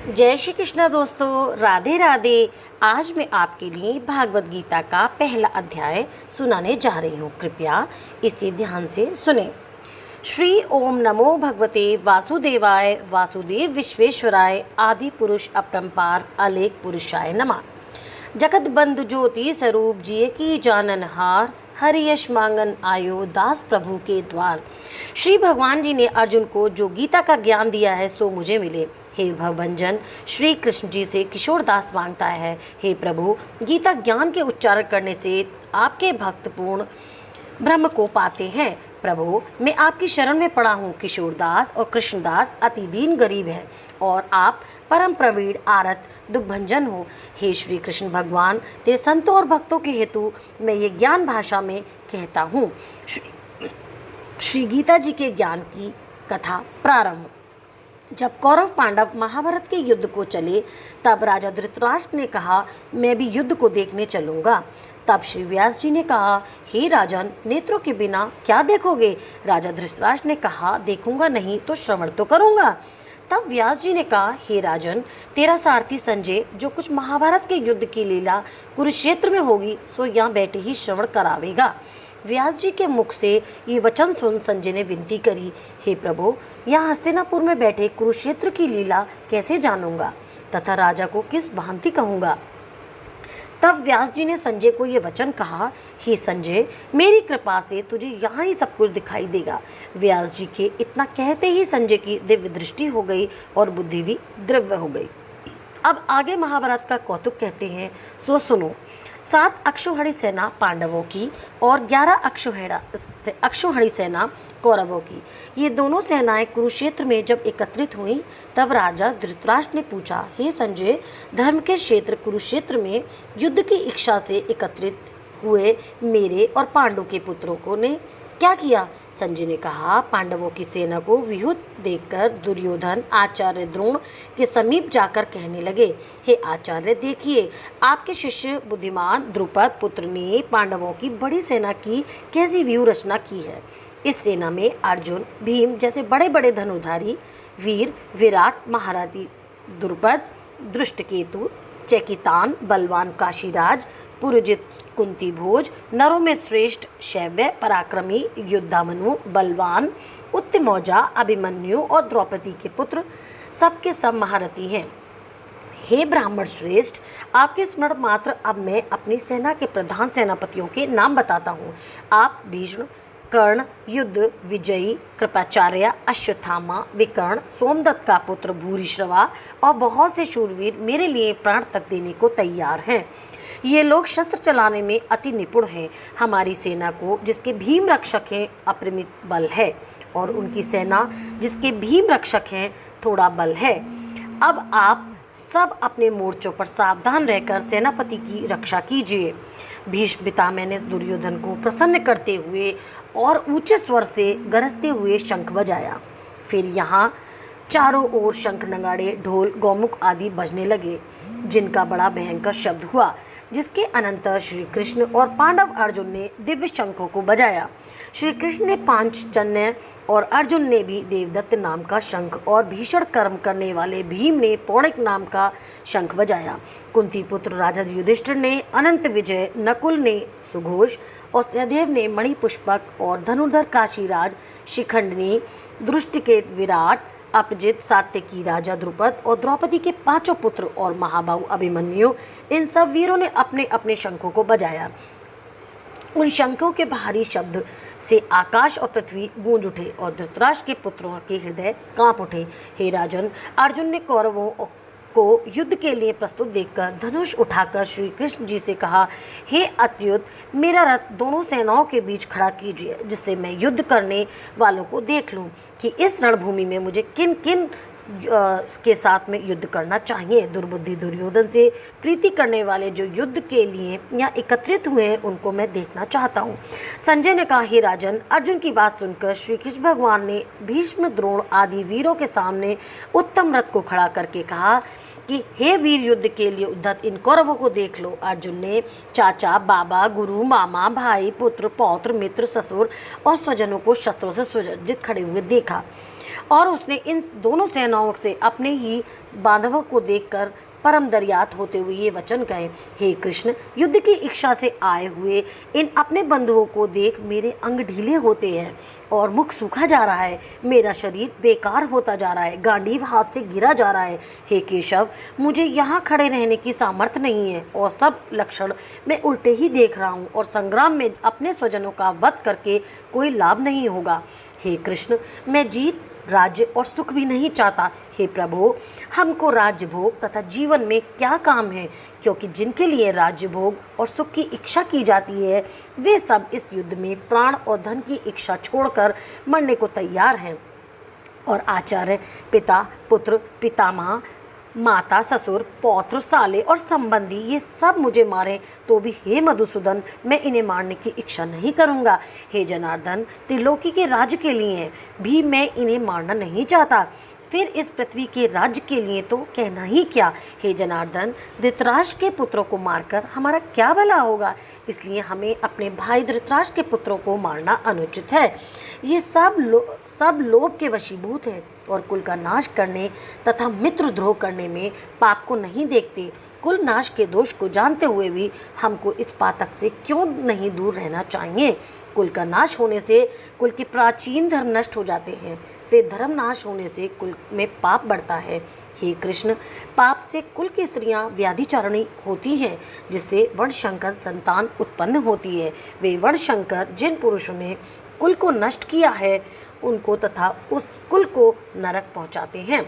जय श्री कृष्णा दोस्तों, राधे राधे। आज मैं आपके लिए भागवत गीता का पहला अध्याय सुनाने जा रही हूँ। कृपया इसे ध्यान से सुने। श्री ओम नमो भगवते वासुदेवाय वासुदेव विश्वेश्वराय आदि पुरुष अपरंपार अलेख पुरुषाय नमः। जगत बंधु ज्योति स्वरूप जिय की जाननहार, हरि यश मांगन आयो दास प्रभु के द्वार। श्री भगवान जी ने अर्जुन को जो गीता का ज्ञान दिया है सो मुझे मिले। हे भवभंजन, श्री कृष्ण जी से किशोर दास मांगता है, हे प्रभु, गीता ज्ञान के उच्चारण करने से आपके भक्त पूर्ण ब्रह्म को पाते हैं। प्रभु, मैं आपकी शरण में पड़ा हूँ। किशोरदास और कृष्णदास अति दीन गरीब हैं और आप परम प्रवीण आरत दुखभंजन हो। हे श्री कृष्ण भगवान, तेरे संतों और भक्तों के हेतु मैं ये ज्ञान भाषा में कहता हूँ। श्री गीता जी के ज्ञान की कथा प्रारंभ। जब कौरव पांडव महाभारत के युद्ध को चले तब राजा धृतराष्ट्र ने कहा, मैं भी युद्ध को देखने चलूँगा। तब श्री व्यास जी ने कहा, हे राजन, नेत्रों के बिना क्या देखोगे? राजा धृतराष्ट्र ने कहा, देखूंगा नहीं तो श्रवण तो करूंगा। तब व्यास जी ने कहा, हे राजन, तेरा सारथी संजय जो कुछ महाभारत के युद्ध की लीला कुरुक्षेत्र में होगी सो यहाँ बैठे ही श्रवण करावेगा। व्यास जी के मुख से ये वचन सुन संजय ने विनती करी, हे प्रभु, यहाँ हस्तिनापुर में बैठे कुरुक्षेत्र की लीला कैसे जानूंगा तथा राजा को किस भांति कहूँगा? तब व्यास जी ने संजय को ये वचन कहा, हे संजय, मेरी कृपा से तुझे यहाँ ही सब कुछ दिखाई देगा। व्यास जी के इतना कहते ही संजय की दिव्य दृष्टि हो गई और बुद्धि भी द्रव्य हो गई। अब आगे महाभारत का कौतुक कहते हैं, सो सुनो। 7 अक्षौहिणी सेना पांडवों की और 11 अक्षौहिणी सेना कौरवों की। ये दोनों सेनाएं कुरुक्षेत्र में जब एकत्रित हुईं तब राजा धृतराष्ट्र ने पूछा, हे संजय, धर्म के क्षेत्र कुरुक्षेत्र में युद्ध की इच्छा से एकत्रित हुए मेरे और पांडु के पुत्रों को ने क्या किया? संजय ने कहा, पांडवों की सेना को व्यूहत देखकर दुर्योधन आचार्य द्रोण के समीप जाकर कहने लगे, हे आचार्य, देखिए, आपके शिष्य बुद्धिमान द्रुपद पुत्र ने पांडवों की बड़ी सेना की कैसी व्यूह रचना की है। इस सेना में अर्जुन, भीम जैसे बड़े बड़े धनुर्धारी वीर, विराट महारथी द्रुपद, दृष्टकेतु, चैकितान, बलवान काशीराज, पुरुजित, कुंती भोज, नरों में श्रेष्ठ शैव्य, पराक्रमी युद्धामनु, बलवान, उत्तमौजा, अभिमन्यु और द्रौपदी के पुत्र सबके सब महारथी हैं। हे ब्राह्मण श्रेष्ठ, आपके स्मरण मात्र अब मैं अपनी सेना के प्रधान सेनापतियों के नाम बताता हूँ। आप भीष्म, कर्ण, युद्ध विजयी, कृपाचार्य, अश्वत्थामा, विकर्ण, सोमदत्त का पुत्र भूरिश्रवा और बहुत से शूरवीर मेरे लिए प्राण तक देने को तैयार हैं। ये लोग शस्त्र चलाने में अति निपुण हैं। हमारी सेना को जिसके भीम रक्षक हैं अपरिमित बल है और उनकी सेना जिसके भीम रक्षक हैं थोड़ा बल है। अब आप सब अपने मोर्चों पर सावधान रहकर सेनापति की रक्षा कीजिए। भीष्म पितामह ने दुर्योधन को प्रसन्न करते हुए और ऊंचे स्वर से गरजते हुए शंख बजाया। फिर यहाँ चारों ओर शंख, नगाड़े, ढोल, गौमुख आदि बजने लगे, जिनका बड़ा भयंकर शब्द हुआ, जिसके अनंतर श्री कृष्ण और पांडव अर्जुन ने दिव्य शंखों को बजाया। श्री कृष्ण ने पांचजन्य और अर्जुन ने भी देवदत्त नाम का शंख और भीषण कर्म करने वाले भीम ने पौड़िक नाम का शंख बजाया। कुंती पुत्र राजा युधिष्ठिर ने अनंत विजय, नकुल ने सुघोष और सहदेव ने मणिपुष्पक और धनुर्धर काशीराज शिखंडनी, दृष्टिकेत विराट, अपजित, सात्यकी राजा द्रुपद और द्रौपदी के 5 पुत्र और महाबाहु अभिमन्यु, इन सब वीरों ने अपने अपने शंखों को बजाया। उन शंखों के भारी शब्द से आकाश और पृथ्वी गूंज उठे और धृतराष्ट्र के पुत्रों के हृदय कांप उठे। हे राजन, अर्जुन ने कौरवों को युद्ध के लिए प्रस्तुत देखकर धनुष उठाकर श्री कृष्ण जी से कहा, हे अच्युत, मेरा रथ दोनों सेनाओं के बीच खड़ा कीजिए, जिससे मैं युद्ध करने वालों को देख लूं कि इस रणभूमि में मुझे किन किन के साथ में युद्ध करना चाहिए। दुर्बुद्धि दुर्योधन से प्रीति करने वाले जो युद्ध के लिए यहाँ एकत्रित हुए हैं उनको मैं देखना चाहता हूँ। संजय ने कहा, हे राजन, अर्जुन की बात सुनकर श्री कृष्ण भगवान ने भीष्म, द्रोण आदि वीरों के सामने उत्तम रथ को खड़ा करके कहा कि हे वीर, युद्ध के लिए उद्धत इन कौरवों को देख लो। अर्जुन ने चाचा, बाबा, गुरु, मामा, भाई, पुत्र, पौत्र, मित्र, ससुर और स्वजनों को शस्त्रों से सुसज्जित खड़े हुए देखा और उसने इन दोनों सेनाओं से अपने ही बांधवों को देखकर परम दर्यात होते हुए ये वचन कहे, हे कृष्ण, युद्ध की इच्छा से आए हुए इन अपने बंधुओं को देख मेरे अंग ढीले होते हैं और मुख सूखा जा रहा है, मेरा शरीर बेकार होता जा रहा है, गांडीव हाथ से गिरा जा रहा है। हे केशव, मुझे यहाँ खड़े रहने की सामर्थ्य नहीं है और सब लक्षण मैं उल्टे ही देख रहा हूँ और संग्राम में अपने स्वजनों का वध करके कोई लाभ नहीं होगा। हे कृष्ण, मैं जीत, राज्य और सुख भी नहीं चाहता। हे प्रभु, हमको राज्य भोग तथा जीवन में क्या काम है, क्योंकि जिनके लिए राज्य भोग और सुख की इच्छा की जाती है वे सब इस युद्ध में प्राण और धन की इच्छा छोड़कर मरने को तैयार हैं। और आचार्य, पिता, पुत्र, पितामह, माता, ससुर, पौत्र, साले और संबंधी ये सब मुझे मारे तो भी हे मधुसूदन, मैं इन्हें मारने की इच्छा नहीं करूँगा। हे जनार्दन, त्रिलोकी के राज्य के लिए भी मैं इन्हें मारना नहीं चाहता, फिर इस पृथ्वी के राज्य के लिए तो कहना ही क्या। हे जनार्दन, धृतराष्ट्र के पुत्रों को मारकर हमारा क्या भला होगा, इसलिए हमें अपने भाई धृतराष्ट्र के पुत्रों को मारना अनुचित है। ये सब लोभ के वशीभूत है और कुल का नाश करने तथा मित्र द्रोह करने में पाप को नहीं देखते। कुल नाश के दोष को जानते हुए भी हमको इस पातक से क्यों नहीं दूर रहना चाहिए। कुल का नाश होने से कुल के प्राचीन धर्म नष्ट हो जाते हैं, फिर धर्म नाश होने से कुल में पाप बढ़ता है। हे कृष्ण, पाप से कुल की स्त्रियां व्याधिचारिणी होती हैं, जिससे वर्णशंकर संतान उत्पन्न होती है। वे वर्णशंकर जिन पुरुषों ने कुल को नष्ट किया है उनको तथा उस कुल को नरक पहुंचाते हैं,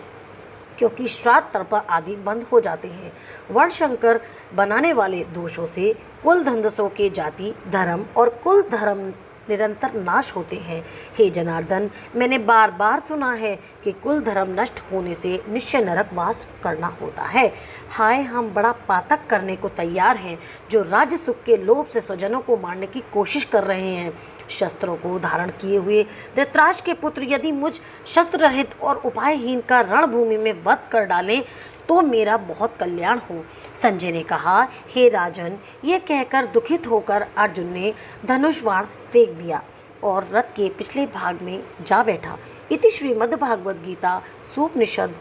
क्योंकि श्राद्ध तर्पण आदि बंद हो जाते हैं। वर्णशंकर बनाने वाले दोषों से कुल धंधसों के जाति धर्म और कुल धर्म निरंतर नाश होते हैं। हे जनार्दन, मैंने बार बार सुना है कि कुल धर्म नष्ट होने से निश्चय नरक वास करना होता है। हाय, हम बड़ा पातक करने को तैयार हैं, जो राज्य सुख के लोभ से स्वजनों को मारने की कोशिश कर रहे हैं। शस्त्रों को धारण किए हुए धृतराष्ट्र के पुत्र यदि मुझ शस्त्र रहित और उपायहीन का रणभूमि में वध कर डालें तो मेरा बहुत कल्याण हो। संजय ने कहा, हे राजन, यह कहकर दुखित होकर अर्जुन ने धनुष बाण फेंक दिया और रथ के पिछले भाग में जा बैठा। इति श्रीमद्भागवत गीता सूपनिषद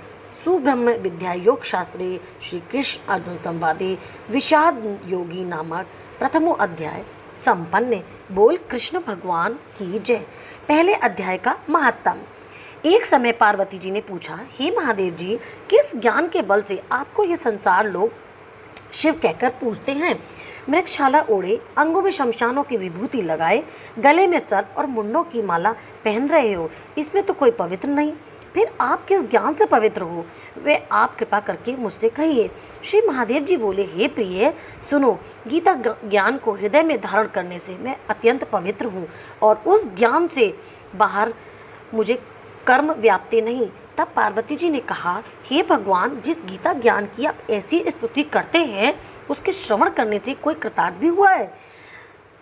सुब्रह्म विद्या योग शास्त्रे श्री कृष्ण अर्जुन संवादे विषाद योगी नामक प्रथमो अध्याय संपन्न। बोल कृष्ण भगवान की जय। पहले अध्याय का महात्म। एक समय पार्वती जी ने पूछा, हे महादेव जी, किस ज्ञान के बल से आपको ये संसार लोग शिव कहकर पूजते हैं? मृगशाला ओढ़े, अंगों में शमशानों की विभूति लगाए, गले में सर्प और मुंडों की माला पहन रहे हो, इसमें तो कोई पवित्र नहीं। फिर आप किस ज्ञान से पवित्र हो, वे आप कृपा करके मुझसे कहिए। श्री महादेव जी बोले, हे प्रिय, सुनो, गीता ज्ञान को हृदय में धारण करने से मैं अत्यंत पवित्र हूँ और उस ज्ञान से बाहर मुझे कर्म व्याप्ति नहीं। तब पार्वती जी ने कहा, हे भगवान, जिस गीता ज्ञान की आप ऐसी स्तुति करते हैं उसके श्रवण करने से कोई कृतार्थ भी हुआ है?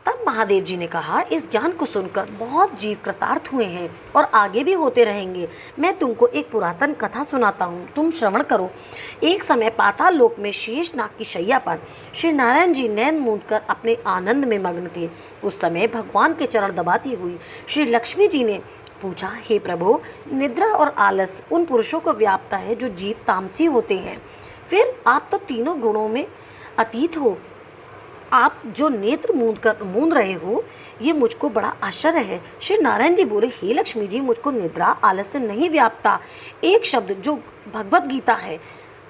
तब महादेव जी ने कहा, इस ज्ञान को सुनकर बहुत जीव कृतार्थ हुए हैं और आगे भी होते रहेंगे। मैं तुमको एक पुरातन कथा सुनाता हूँ, तुम श्रवण करो। एक समय पाताल लोक में शेष नाग की शैया पर श्री नारायण जी नैन मूंदकर अपने आनंद में मग्न थे। उस समय भगवान के चरण दबाती हुई श्री लक्ष्मी जी ने पूछा, हे प्रभु, निद्रा और आलस उन पुरुषों को व्यापता है जो जीव तामसी होते हैं, फिर आप तो तीनों गुणों में अतीत हो। आप जो नेत्र मूंद रहे हो, ये मुझको बड़ा आश्चर्य है। श्री नारायण जी बोले, हे लक्ष्मी जी, मुझको निद्रा आलस से नहीं व्यापता। एक शब्द जो भगवत गीता है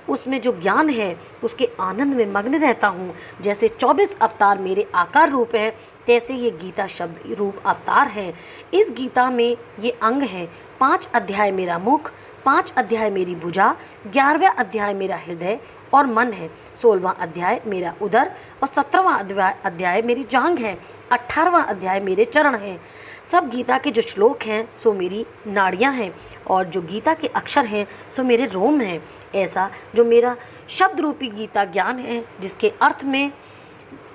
उसमें जो ज्ञान है उसके आनंद में मग्न रहता हूँ। जैसे 24 अवतार मेरे आकार रूप है, तैसे ये गीता शब्द रूप अवतार है। इस गीता में ये अंग है। 5 अध्याय मेरा मुख, 5 अध्याय मेरी भुजा, 11वां अध्याय मेरा हृदय और मन है, 16वां अध्याय मेरा उदर और 17वां अध्याय मेरी जांघ है, 18वां अध्याय मेरे चरण हैं। सब गीता के जो श्लोक हैं सो मेरी नाड़ियाँ हैं और जो गीता के अक्षर हैं सो मेरे रोम हैं। ऐसा जो मेरा शब्द रूपी गीता ज्ञान है, जिसके अर्थ में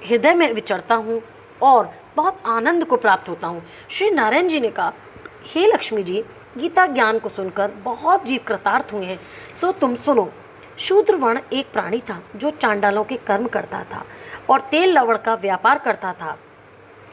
हृदय में विचरता हूँ और बहुत आनंद को प्राप्त होता हूँ। श्री नारायण जी ने कहा, हे लक्ष्मी जी, गीता ज्ञान को सुनकर बहुत जीव कृतार्थ हुए हैं, सो तुम सुनो। शूद्र वर्ण एक प्राणी था जो चांडालों के कर्म करता था और तेल लवण का व्यापार करता था।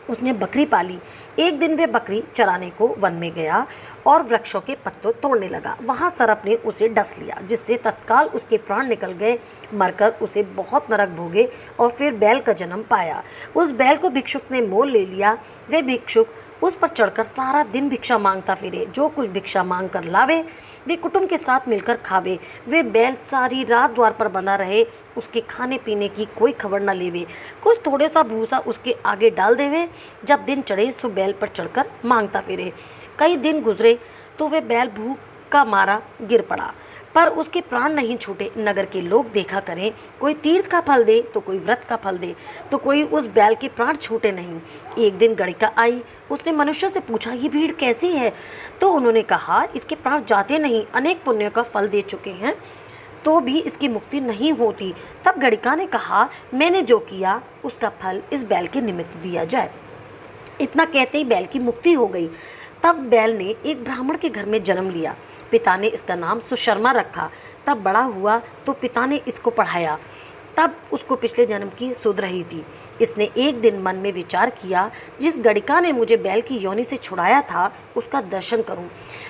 उसने बकरी पाली। एक दिन वह बकरी चराने को वन में गया और वृक्षों के पत्तों तोड़ने लगा। वहाँ सर्प ने उसे डस लिया, जिससे तत्काल उसके प्राण निकल गए। मरकर उसे बहुत नरक भोगे और फिर बैल का जन्म पाया। उस बैल को भिक्षुक ने मोल ले लिया। वह भिक्षुक उस पर चढ़कर सारा दिन भिक्षा मांगता फिरे। जो कुछ भिक्षा मांग कर लावे वे कुटुंब के साथ मिलकर खावे। वे बैल सारी रात द्वार पर बंधा रहे, उसके खाने पीने की कोई खबर न लेवे। कुछ थोड़े सा भूसा उसके आगे डाल देवे। जब दिन चढ़े सो बैल पर चढ़कर मांगता फिरे। कई दिन गुजरे तो वे बैल भूख का मारा गिर पड़ा, पर उसके प्राण नहीं छूटे। नगर के लोग देखा करें, कोई तीर्थ का फल दे तो कोई व्रत का फल दे, तो कोई उस बैल के प्राण छूटे नहीं। एक दिन गणिका आई। उसने मनुष्य से पूछा, ये भीड़ कैसी है? तो उन्होंने कहा, इसके प्राण जाते नहीं, अनेक पुण्यों का फल दे चुके हैं तो भी इसकी मुक्ति नहीं होती। तब गणिका ने कहा, मैंने जो किया उसका फल इस बैल के निमित्त दिया जाए। इतना कहते ही बैल की मुक्ति हो गई। तब बैल ने एक ब्राह्मण के घर में जन्म लिया। पिता ने इसका नाम सुशर्मा रखा। तब बड़ा हुआ तो पिता ने इसको पढ़ाया। तब उसको पिछले जन्म की सुध रही थी। इसने एक दिन मन में विचार किया, जिस गणिका ने मुझे बैल की योनि से छुड़ाया था उसका दर्शन करूं।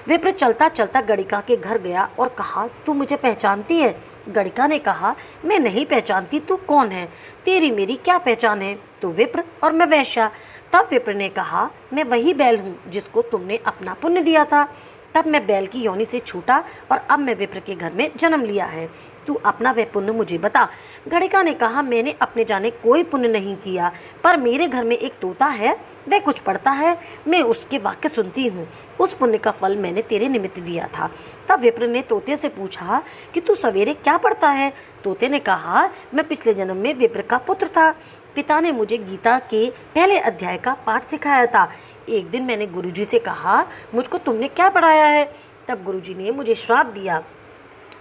विप्र चलता चलता गणिका के घर गया और कहा, तू मुझे पहचानती है? गणिका ने कहा, मैं नहीं पहचानती, तू कौन है? तेरी मेरी क्या पहचान है? तू विप्र और मैं वैश्या। तब विप्र ने कहा, मैं वही बैल हूँ जिसको तुमने अपना पुण्य दिया था। तब मैं बैल की योनि से छूटा और अब मैं विप्र के घर में जन्म लिया है। तू अपना वह पुण्य मुझे बता। गणिका ने कहा, मैंने अपने जाने कोई पुण्य नहीं किया, पर मेरे घर में एक तोता है, वह कुछ पढ़ता है, मैं उसके वाक्य सुनती हूँ। उस पुण्य का फल मैंने तेरे निमित्त दिया था। तब विप्र ने तोते से पूछा कि तू सवेरे क्या पढ़ता है? तोते ने कहा, मैं पिछले जन्म में विप्र का पुत्र था। पिता ने मुझे गीता के पहले अध्याय का पाठ सिखाया था। एक दिन मैंने गुरुजी से कहा, मुझको तुमने क्या पढ़ाया है? तब गुरुजी ने मुझे श्राप दिया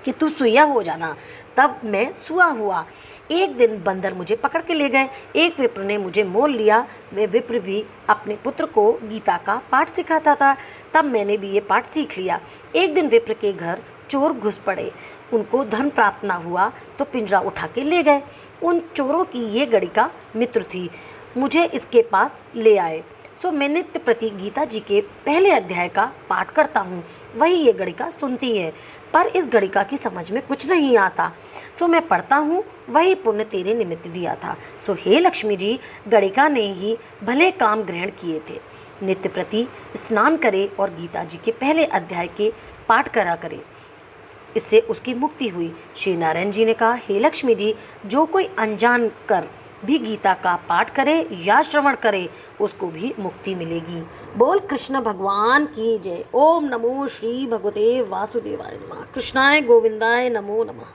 कि तू सुइया हो जाना। तब मैं सुआ हुआ। एक दिन बंदर मुझे पकड़ के ले गए। एक विप्र ने मुझे मोल लिया। वे विप्र भी अपने पुत्र को गीता का पाठ सिखाता था। तब मैंने भी ये पाठ सीख लिया। एक दिन विप्र के घर चोर घुस पड़े। उनको धन प्राप्त न हुआ तो पिंजरा उठा के ले गए। उन चोरों की ये गणिका मित्र थी। मुझे इसके पास ले आए। सो मैं नित्य प्रति गीता जी के पहले अध्याय का पाठ करता हूँ। वही ये गणिका सुनती है, पर इस गणिका की समझ में कुछ नहीं आता। सो मैं पढ़ता हूँ, वही पुण्य तेरे निमित्त दिया था। सो हे लक्ष्मी जी, गणिका ने ही भले काम ग्रहण किए थे। नित्य प्रति स्नान करे और गीता जी के पहले अध्याय के पाठ करा करे। इससे उसकी मुक्ति हुई। श्री नारायण जी ने कहा, हे लक्ष्मी जी, जो कोई अनजान कर भी गीता का पाठ करे या श्रवण करे उसको भी मुक्ति मिलेगी। बोल कृष्ण भगवान की जय। ओम नमो श्री भगवते वासुदेवाय नमः। कृष्णाय गोविंदाय नमो नमः।